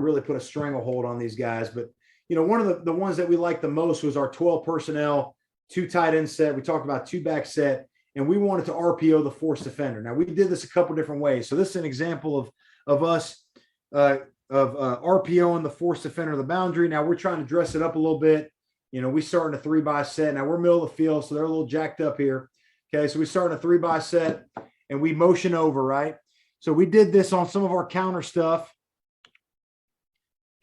really put a stranglehold on these guys. But, you know, one of the ones that we liked the most was our 12 personnel, 2 tight end set. We talked about 2 back set, and we wanted to RPO the force defender. Now, we did this a couple different ways. So this is an example of us RPOing the force defender of the boundary. Now we're trying to dress it up a little bit. You know, we start in a 3-by set. Now we're middle of the field, so they're a little jacked up here. Okay, so we start in a 3-by set and we motion over, right? So we did this on some of our counter stuff.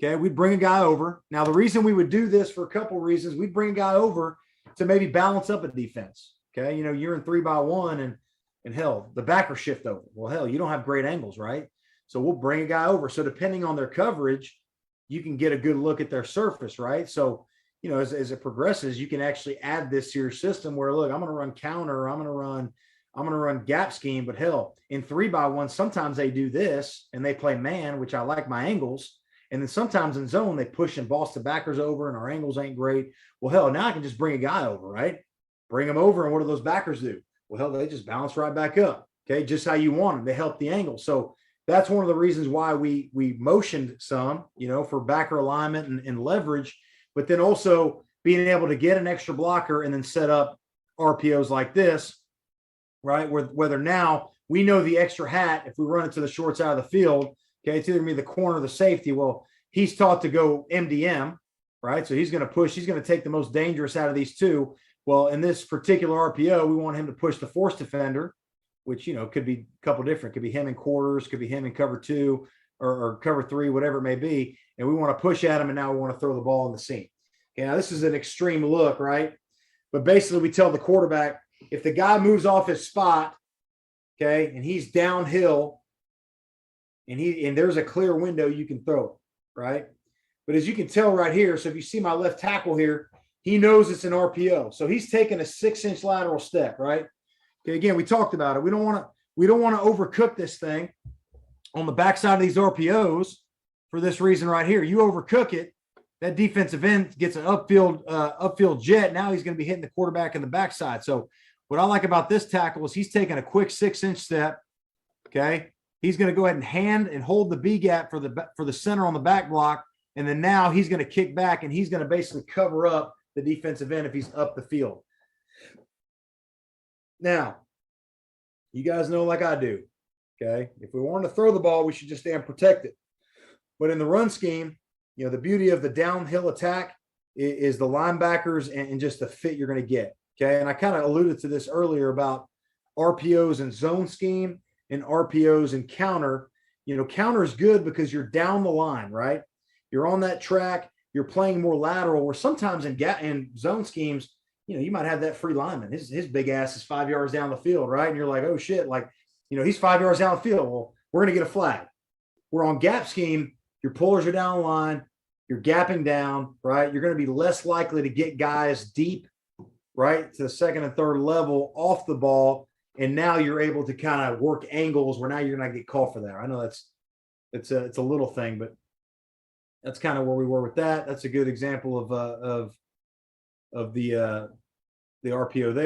Okay, we'd bring a guy over. Now, the reason we would do this for a couple of reasons, we'd bring a guy over to maybe balance up a defense. Okay, you know, you're in 3-by-1 and hell, the backer shift over. Well, hell, you don't have great angles, right? So we'll bring a guy over. So depending on their coverage, you can get a good look at their surface, right? So, you know, as it progresses, you can actually add this to your system where, look, I'm going to run counter, I'm going to run gap scheme, but hell, in 3-by-1, sometimes they do this and they play man, which I like my angles. And then sometimes in zone, they push and boss the backers over and our angles ain't great. Well, hell, now I can just bring a guy over, right? Bring them over, and what do those backers do? Well, hell, they just bounce right back up, okay? Just how you want them. They help the angle. So that's one of the reasons why we motioned some, you know, for backer alignment and leverage, but then also being able to get an extra blocker and then set up RPOs like this, right? Whether now we know the extra hat, if we run it to the short side of the field, okay, it's either going to be the corner or the safety. Well, he's taught to go MDM, right? So he's going to push. He's going to take the most dangerous out of these two. Well, in this particular RPO, we want him to push the force defender, which, you know, could be a couple different. Could be him in quarters, could be him in cover 2 or cover 3, whatever it may be. And we want to push at him, and now we want to throw the ball in the seam. Okay, now this is an extreme look, right? But basically, we tell the quarterback, if the guy moves off his spot, okay, and he's downhill, and there's a clear window, you can throw it, right? But as you can tell right here, so if you see my left tackle here, he knows it's an RPO. So he's taking a 6-inch lateral step, right? Okay, again, we talked about it. We don't want to overcook this thing on the backside of these RPOs for this reason right here. You overcook it, that defensive end gets an upfield jet. Now he's going to be hitting the quarterback in the backside. So what I like about this tackle is he's taking a quick 6-inch step, okay? He's going to go ahead and hand and hold the B gap for the center on the back block. And then now he's going to kick back and he's going to basically cover up the defensive end if he's up the field. Now, you guys know like I do, okay? If we want to throw the ball, we should just stand protected. But in the run scheme, you know, the beauty of the downhill attack is the linebackers and just the fit you're going to get, okay? And I kind of alluded to this earlier about RPOs and zone scheme and RPOs and counter. You know, counter is good because you're down the line, right? You're on that track. You're playing more lateral, where sometimes in zone schemes, you know, you might have that free lineman. His big ass is 5 yards down the field, right? And you're like, oh shit, like, you know, he's 5 yards down the field. Well, we're going to get a flag. We're on gap scheme. Your pullers are down the line. You're gapping down, right? You're going to be less likely to get guys deep, right, to the second and third level off the ball. And now you're able to kind of work angles where now you're going to get called for that. I know it's a little thing, but that's kind of where we were with that. That's a good example of the RPO there.